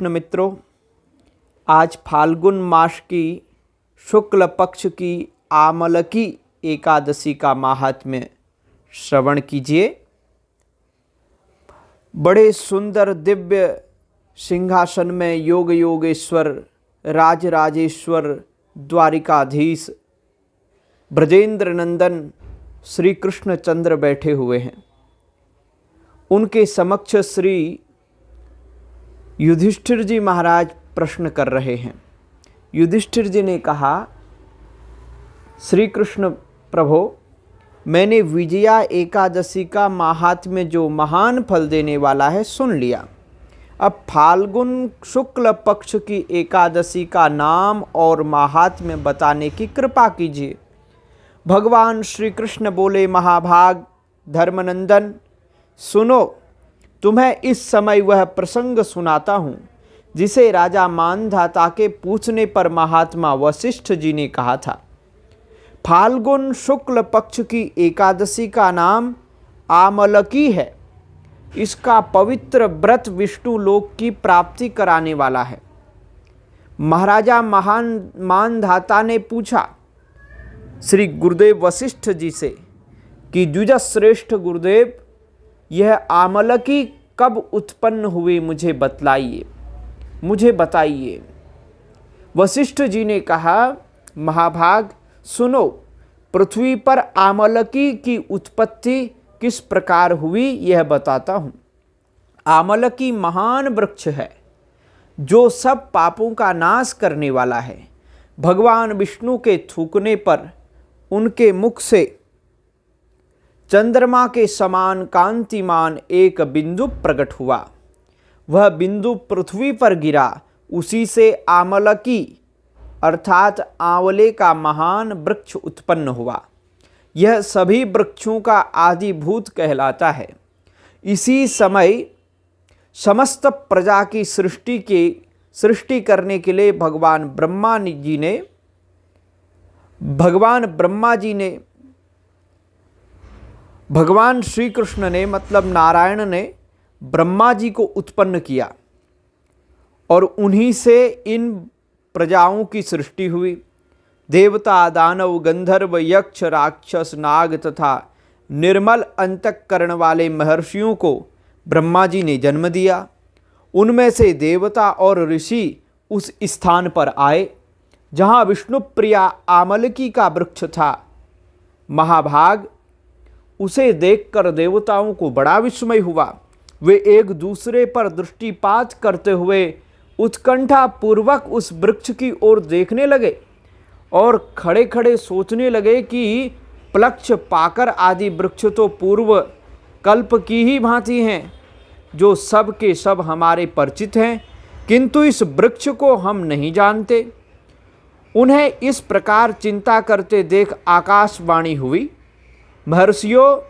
कृष्ण मित्रों, आज फाल्गुन मास की शुक्ल पक्ष की आमलकी एकादशी का महात्म्य श्रवण कीजिए। बड़े सुंदर दिव्य सिंहासन में योग योगेश्वर राजराजेश्वर द्वारिकाधीश ब्रजेंद्र नंदन श्री कृष्णचंद्र बैठे हुए हैं। उनके समक्ष श्री युधिष्ठिर जी महाराज प्रश्न कर रहे हैं। युधिष्ठिर जी ने कहा, श्री कृष्ण प्रभो, मैंने विजया एकादशी का महात्म्य जो महान फल देने वाला है सुन लिया। अब फाल्गुन शुक्ल पक्ष की एकादशी का नाम और महात्म्य बताने की कृपा कीजिए। भगवान श्री कृष्ण बोले, महाभाग धर्मनंदन, सुनो, तुम्हें इस समय वह प्रसंग सुनाता हूँ जिसे राजा मानधाता के पूछने पर महात्मा वशिष्ठ जी ने कहा था। फाल्गुन शुक्ल पक्ष की एकादशी का नाम आमलकी है। इसका पवित्र व्रत विष्णु लोक की प्राप्ति कराने वाला है। महाराजा मानधाता ने पूछा श्री गुरुदेव वशिष्ठ जी से कि द्विजश्रेष्ठ गुरुदेव, यह आमलकी कब उत्पन्न हुए मुझे बताइए। वशिष्ठ जी ने कहा, महाभाग सुनो, पृथ्वी पर आमलकी की उत्पत्ति किस प्रकार हुई यह बताता हूँ। आमलकी महान वृक्ष है जो सब पापों का नाश करने वाला है। भगवान विष्णु के थूकने पर उनके मुख से चंद्रमा के समान कांतिमान एक बिंदु प्रकट हुआ। वह बिंदु पृथ्वी पर गिरा। उसी से आमलकी अर्थात आंवले का महान वृक्ष उत्पन्न हुआ। यह सभी वृक्षों का आदिभूत कहलाता है। इसी समय समस्त प्रजा की सृष्टि करने के लिए भगवान ब्रह्मा जी ने भगवान श्री कृष्ण ने मतलब नारायण ने ब्रह्मा जी को उत्पन्न किया और उन्हीं से इन प्रजाओं की सृष्टि हुई। देवता, दानव, गंधर्व, यक्ष, राक्षस, नाग तथा निर्मल अंतःकरण वाले महर्षियों को ब्रह्मा जी ने जन्म दिया। उनमें से देवता और ऋषि उस स्थान पर आए जहाँ विष्णु प्रिया आमलकी का वृक्ष था। महाभाग, उसे देखकर देवताओं को बड़ा विस्मय हुआ। वे एक दूसरे पर दृष्टिपात करते हुए उत्कंठा पूर्वक उस वृक्ष की ओर देखने लगे और खड़े खड़े सोचने लगे कि प्लक्ष पाकर आदि वृक्ष तो पूर्व कल्प की ही भांति हैं, जो सब के सब हमारे परिचित हैं, किंतु इस वृक्ष को हम नहीं जानते। उन्हें इस प्रकार चिंता करते देख आकाशवाणी हुई, महर्षियों,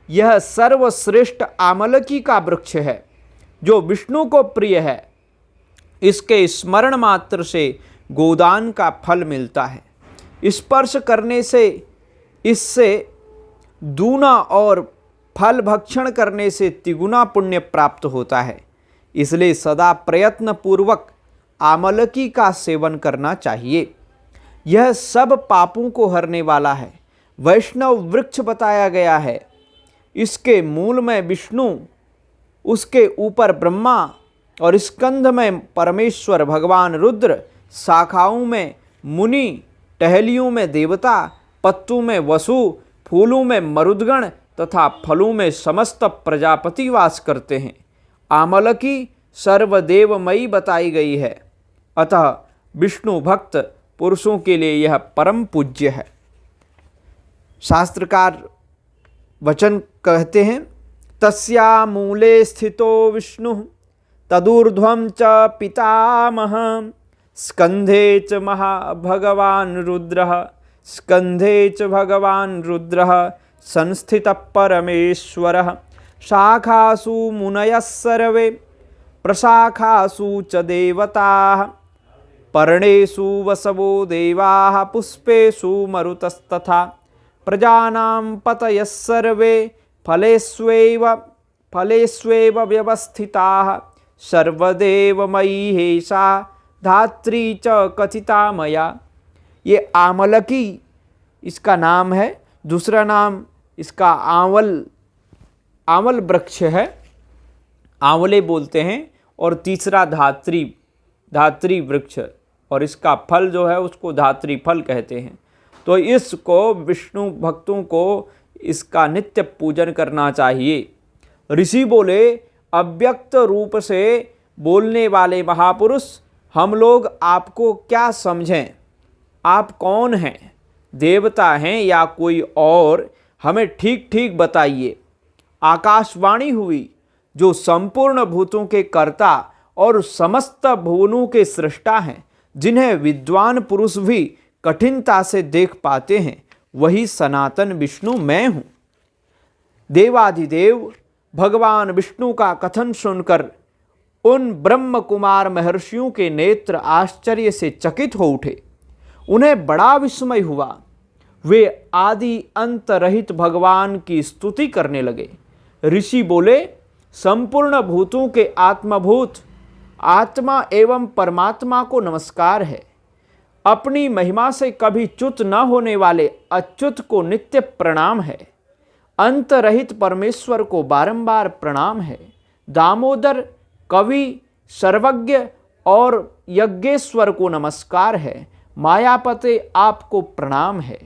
यह सर्वश्रेष्ठ आमलकी का वृक्ष है जो विष्णु को प्रिय है। इसके स्मरण मात्र से गोदान का फल मिलता है। स्पर्श करने से इससे दूना और फल भक्षण करने से तिगुना पुण्य प्राप्त होता है। इसलिए सदा प्रयत्न पूर्वक आमलकी का सेवन करना चाहिए। यह सब पापों को हरने वाला है। वैष्णव वृक्ष बताया गया है। इसके मूल में विष्णु, उसके ऊपर ब्रह्मा और स्कंध में परमेश्वर भगवान रुद्र, शाखाओं में मुनि, टहलियों में देवता, पत्तों में वसु, फूलों में मरुदगण तथा फलों में समस्त प्रजापति वास करते हैं। आमलकी सर्वदेवमयी बताई गई है। अतः विष्णु भक्त पुरुषों के लिए यह परम पूज्य है। शास्त्रकार वचन कहते हैं, तस्या मूले स्थितो विष्णु तदूर्ध्वं च पितामह स्कंधे च महाभगवान रुद्रः स्कंधे च भगवान रुद्रः संस्थितः परमेश्वरः शाखासु मुनयः सर्वे प्रशाखासु च देवताः पर्णेषु वसवो देवाः पुष्पेषु मरुतस्तथा प्रजानां पतयः सर्वे फलेष्वेव व्यवस्थिताः सर्वदेवमयी हेषा धात्री च कथिता मया। ये आमलकी इसका नाम है, दूसरा नाम इसका आंवल वृक्ष है, आंवले बोलते हैं, और तीसरा धात्री वृक्ष, और इसका फल जो है उसको धात्री फल कहते हैं। तो इसको विष्णु भक्तों को इसका नित्य पूजन करना चाहिए। ऋषि बोले, अव्यक्त रूप से बोलने वाले महापुरुष, हम लोग आपको क्या समझें? आप कौन हैं? देवता हैं या कोई और? हमें ठीक ठीक बताइए। आकाशवाणी हुई, जो संपूर्ण भूतों के कर्ता और समस्त भुवनों के सृष्टा हैं, जिन्हें विद्वान पुरुष भी कठिनता से देख पाते हैं, वही सनातन विष्णु मैं हूँ। देवाधिदेव भगवान विष्णु का कथन सुनकर उन ब्रह्म कुमार महर्षियों के नेत्र आश्चर्य से चकित हो उठे। उन्हें बड़ा विस्मय हुआ। वे आदि अंत रहित भगवान की स्तुति करने लगे। ऋषि बोले, संपूर्ण भूतों के आत्मभूत आत्मा एवं परमात्मा को नमस्कार है। अपनी महिमा से कभी च्युत न होने वाले अच्युत को नित्य प्रणाम है। अंत रहित परमेश्वर को बारंबार प्रणाम है। दामोदर, कवि, सर्वज्ञ और यज्ञेश्वर को नमस्कार है। मायापते आपको प्रणाम है।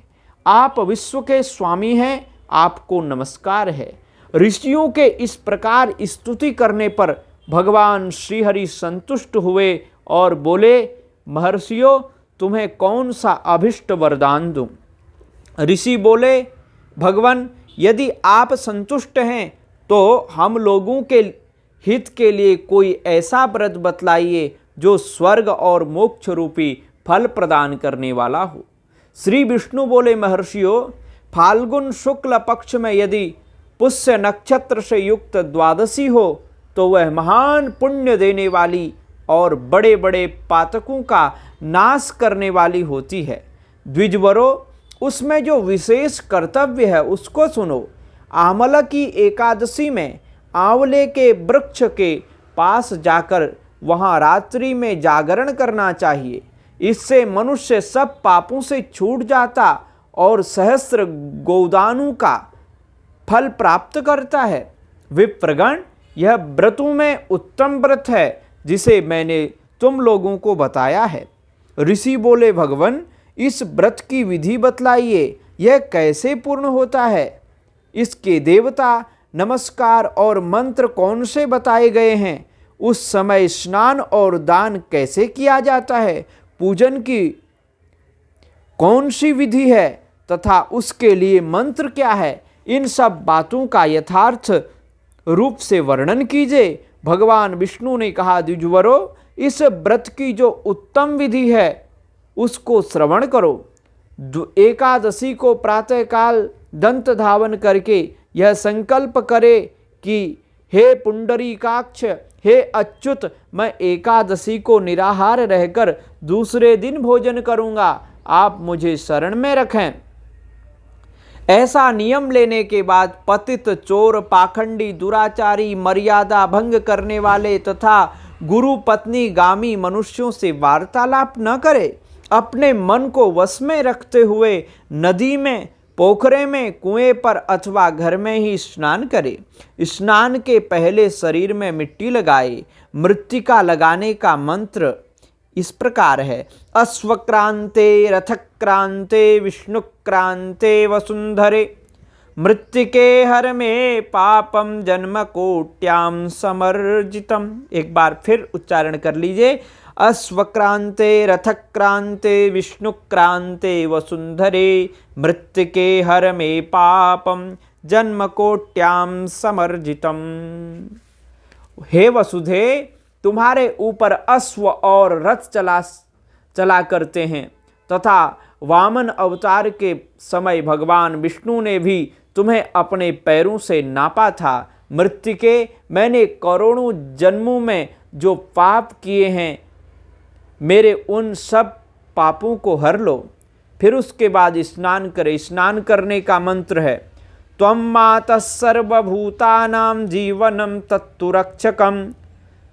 आप विश्व के स्वामी हैं, आपको नमस्कार है। ऋषियों के इस प्रकार स्तुति करने पर भगवान श्रीहरि संतुष्ट हुए और बोले, महर्षियों, तुम्हें कौन सा अभिष्ट वरदान दूं? ऋषि बोले, भगवान, यदि आप संतुष्ट हैं तो हम लोगों के हित के लिए कोई ऐसा व्रत बतलाइए जो स्वर्ग और मोक्ष रूपी फल प्रदान करने वाला हो। श्री विष्णु बोले, महर्षियों, फाल्गुन शुक्ल पक्ष में यदि पुष्य नक्षत्र से युक्त द्वादशी हो तो वह महान पुण्य देने वाली और बड़े बड़े पातकों का नाश करने वाली होती है। द्विजवरो, उसमें जो विशेष कर्तव्य है उसको सुनो। आमला की एकादशी में आंवले के वृक्ष के पास जाकर वहाँ रात्रि में जागरण करना चाहिए। इससे मनुष्य सब पापों से छूट जाता और सहस्त्र गोदानों का फल प्राप्त करता है। विप्रगण, यह व्रतों में उत्तम व्रत है जिसे मैंने तुम लोगों को बताया है। ऋषि बोले, भगवान, इस व्रत की विधि बतलाइए, यह कैसे पूर्ण होता है? इसके देवता, नमस्कार और मंत्र कौन से बताए गए हैं? उस समय स्नान और दान कैसे किया जाता है? पूजन की कौन सी विधि है तथा उसके लिए मंत्र क्या है? इन सब बातों का यथार्थ रूप से वर्णन कीजिए। भगवान विष्णु ने कहा, द्विजवरो, इस व्रत की जो उत्तम विधि है उसको श्रवण करो। एकादशी को प्रातःकाल दंत धावन करके यह संकल्प करे कि हे पुंडरीकाक्ष, हे अच्युत, मैं एकादशी को निराहार रहकर दूसरे दिन भोजन करूंगा, आप मुझे शरण में रखें। ऐसा नियम लेने के बाद पतित, चोर, पाखंडी, दुराचारी, मर्यादा भंग करने वाले तथा गुरु पत्नी गामी मनुष्यों से वार्तालाप न करे। अपने मन को वश में रखते हुए नदी में, पोखरे में, कुएं पर अथवा घर में ही स्नान करे। स्नान के पहले शरीर में मिट्टी लगाए। मृत्तिका लगाने का मंत्र इस प्रकार है, अश्वक्रांते रथक्रांते विष्णुक्रांते वसुंधरे मृत्तिके हर में पापम जन्म कोट्याम समर्जितम। एक बार फिर उच्चारण कर लीजिए, अश्वक्रांते रथक्रांते विष्णुक्रांते वसुंधरे मृत्तिके हर में पापम जन्म कोट्याम समर्जितम। हे वसुधे, तुम्हारे ऊपर अश्व और रथ चला करते हैं तथा वामन अवतार के समय भगवान विष्णु ने भी तुम्हें अपने पैरों से नापा था। मृत्तिके, मैंने करोड़ों जन्मों में जो पाप किए हैं, मेरे उन सब पापों को हर लो। फिर उसके बाद स्नान करें। स्नान करने का मंत्र है, त्वं मातः सर्वभूतानां जीवनं तत्तु रक्षकम्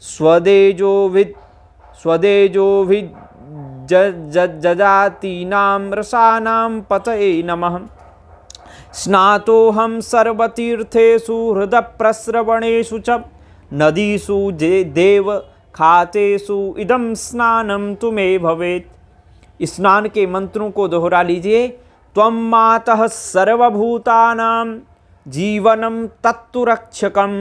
स्वदेजोभिजजातीनां रसानां पतये नमः। स्नातोऽहं सर्वतीर्थेषु हृदप्रस्रवणेषु च नदीषु देवखातेषु इदं स्नानं तु मे भवेत्। स्नान के मंत्रों को दोहरा लीजिए। त्वं मातः सर्वभूतानां जीवनं तत्तुरक्षकं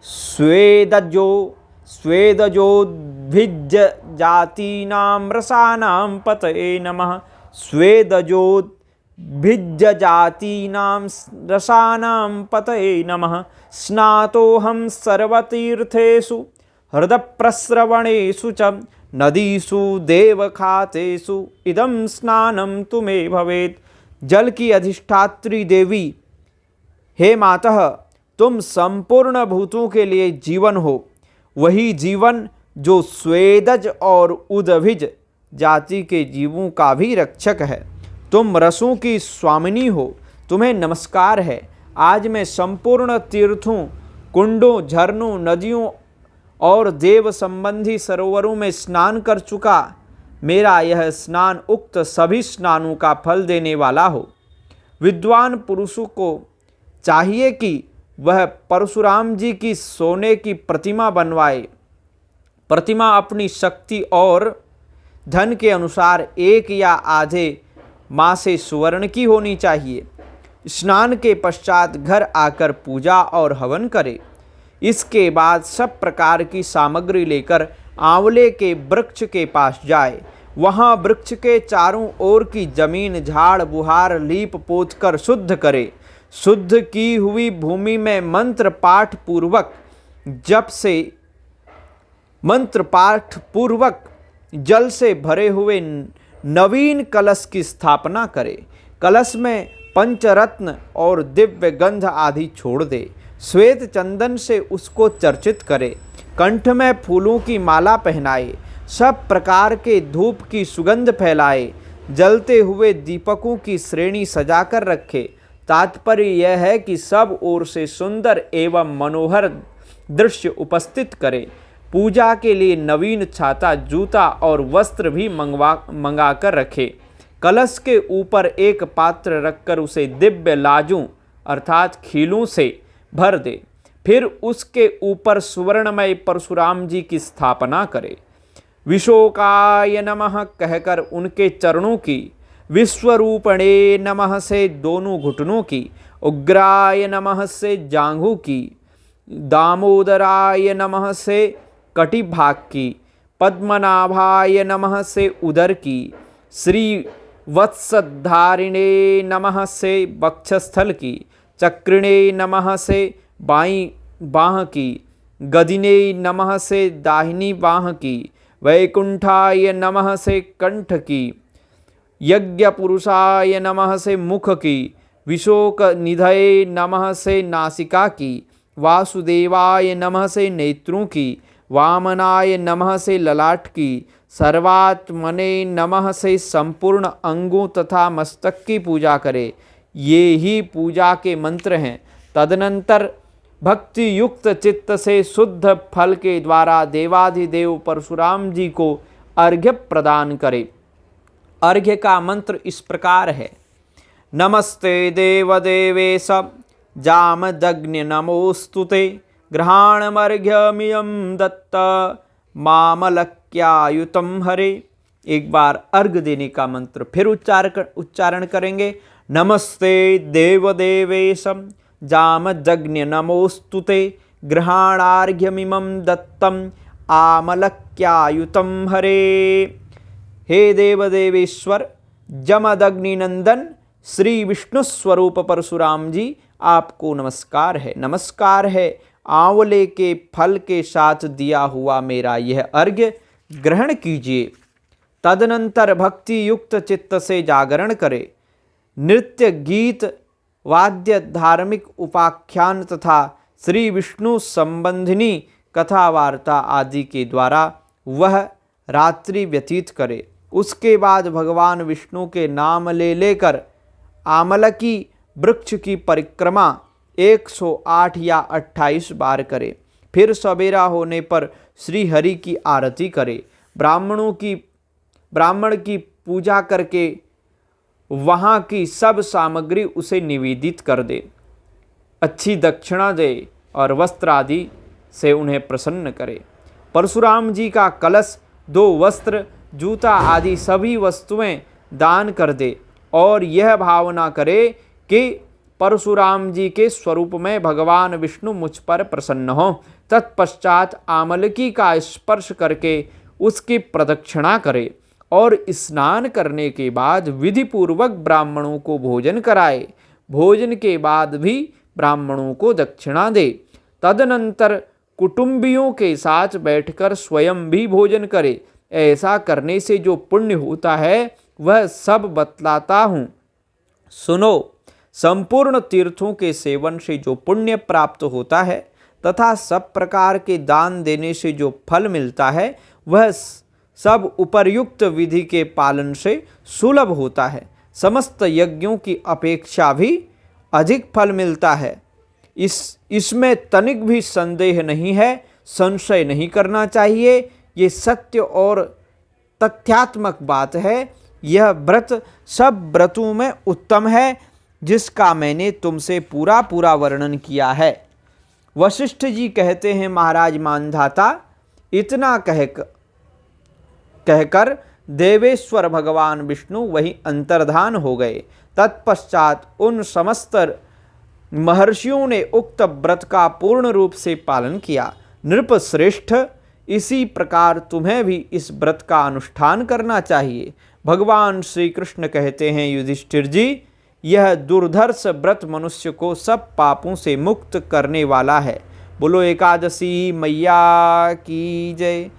स्वेदजोद्भिज्जजातीनां रसानां पतये नमः। स्वेदजोद्भिज्जजातीनां रसानां पतये नमः। स्नातोऽहं सर्वतीर्थेषु हृदप्रस्रवणेषु च नदीषु देवखातेषु इदं स्नानं तु मे भवेत्। जल की अधिष्ठात्री देवी, हे मातः, तुम संपूर्ण भूतों के लिए जीवन हो, वही जीवन जो स्वेदज और उदभिज जाति के जीवों का भी रक्षक है। तुम रसों की स्वामिनी हो, तुम्हें नमस्कार है। आज मैं संपूर्ण तीर्थों, कुंडों, झरनों, नदियों और देव संबंधी सरोवरों में स्नान कर चुका। मेरा यह स्नान उक्त सभी स्नानों का फल देने वाला हो। विद्वान पुरुषों को चाहिए कि वह परशुराम जी की सोने की प्रतिमा बनवाए। प्रतिमा अपनी शक्ति और धन के अनुसार एक या आधे माँ से सुवर्ण की होनी चाहिए। स्नान के पश्चात घर आकर पूजा और हवन करे। इसके बाद सब प्रकार की सामग्री लेकर आंवले के वृक्ष के पास जाए। वहाँ वृक्ष के चारों ओर की जमीन झाड़ बुहार लीप पोत कर शुद्ध करे। शुद्ध की हुई भूमि में मंत्र पाठ पूर्वक जल से भरे हुए नवीन कलश की स्थापना करे। कलश में पंचरत्न और दिव्य गंध आदि छोड़ दे। श्वेत चंदन से उसको चर्चित करे। कंठ में फूलों की माला पहनाए। सब प्रकार के धूप की सुगंध फैलाए। जलते हुए दीपकों की श्रेणी सजाकर रखे। तात्पर्य यह है कि सब ओर से सुंदर एवं मनोहर दृश्य उपस्थित करे। पूजा के लिए नवीन छाता, जूता और वस्त्र भी मंगा कर रखे। कलश के ऊपर एक पात्र रखकर उसे दिव्य लाजों अर्थात खीलों से भर दे। फिर उसके ऊपर सुवर्णमय परशुराम जी की स्थापना करे। विशोकाय नमः कहकर उनके चरणों की, विश्वरूपणे नमः से दोनों घुटनों की, उग्राय नमः से जांघों की, दामोदराय नमः से कटी भाग की, पद्मनाभाय नमः से उदर की, श्री वत्सधारिणे नमः से वक्षस्थल की, चक्रिणे नमः से बाईं बाह की, गदिने नमः से दाहिनी बाह की, वैकुंठाय नमः से कंठ की, यज्ञ पुरुषाय नमः से मुख की, विशोक निधये नमः से नासिका की, वासुदेवाय नमः से नेत्रों की, वामनाय नमः से ललाट की, सर्वात्मने नमः से संपूर्ण अंगों तथा मस्तक की पूजा करे। ये ही पूजा के मंत्र हैं। तदनंतर भक्ति युक्त चित्त से शुद्ध फल के द्वारा देवाधिदेव परशुराम जी को अर्घ्य प्रदान करे। अर्घ्य का मंत्र इस प्रकार है। नमस्ते देवदेवेश जामदग्नि नमोस्तुते ग्रहाणमर्घ्यमियं दत्त मामलक्यायुतं हरे। एक बार अर्घ देने का मंत्र फिर उच्चारण करेंगे। नमस्ते देवदेवेश जामदग्नि नमोस्तुते ग्रहाणार्घ्यमिमं दत्तम आमलक्यायुतं हरे। हे देवदेवेश्वर जमदग्निनंदन श्री विष्णु स्वरूप परशुराम जी, आपको नमस्कार है। नमस्कार है। आंवले के फल के साथ दिया हुआ मेरा यह अर्घ्य ग्रहण कीजिए। तदनंतर भक्ति युक्त चित्त से जागरण करे। नृत्य, गीत, वाद्य, धार्मिक उपाख्यान तथा श्री विष्णु संबंधिनी कथा वार्ता आदि के द्वारा वह रात्रि व्यतीत करे। उसके बाद भगवान विष्णु के नाम लेकर आमलकी वृक्ष की परिक्रमा 108 या 28 बार करे। फिर सवेरा होने पर श्री हरि की आरती करे। ब्राह्मण की पूजा करके वहाँ की सब सामग्री उसे निवेदित कर दे, अच्छी दक्षिणा दे और वस्त्र आदि से उन्हें प्रसन्न करे। परशुराम जी का कलश, 2 वस्त्र, जूता आदि सभी वस्तुएं दान कर दे और यह भावना करे कि परशुराम जी के स्वरूप में भगवान विष्णु मुझ पर प्रसन्न हो। तत्पश्चात आमलकी का स्पर्श करके उसकी प्रदक्षिणा करे और स्नान करने के बाद विधि पूर्वक ब्राह्मणों को भोजन कराए। भोजन के बाद भी ब्राह्मणों को दक्षिणा दे। तदनंतर कुटुंबियों के साथ बैठकर स्वयं भी भोजन करे। ऐसा करने से जो पुण्य होता है वह सब बतलाता हूँ, सुनो। संपूर्ण तीर्थों के सेवन से जो पुण्य प्राप्त होता है तथा सब प्रकार के दान देने से जो फल मिलता है वह सब उपर्युक्त विधि के पालन से सुलभ होता है। समस्त यज्ञों की अपेक्षा भी अधिक फल मिलता है। इसमें तनिक भी संदेह नहीं है, संशय नहीं करना चाहिए। ये सत्य और तथ्यात्मक बात है। यह व्रत सब व्रतों में उत्तम है, जिसका मैंने तुमसे पूरा वर्णन किया है। वशिष्ठ जी कहते हैं, महाराज मानधाता, इतना कहकर देवेश्वर भगवान विष्णु वही अंतर्धान हो गए। तत्पश्चात उन समस्त महर्षियों ने उक्त व्रत का पूर्ण रूप से पालन किया। नृपश्रेष्ठ, इसी प्रकार तुम्हें भी इस व्रत का अनुष्ठान करना चाहिए। भगवान श्री कृष्ण कहते हैं, युधिष्ठिर जी, यह दुर्धर्ष व्रत मनुष्य को सब पापों से मुक्त करने वाला है। बोलो एकादशी मैया की जय।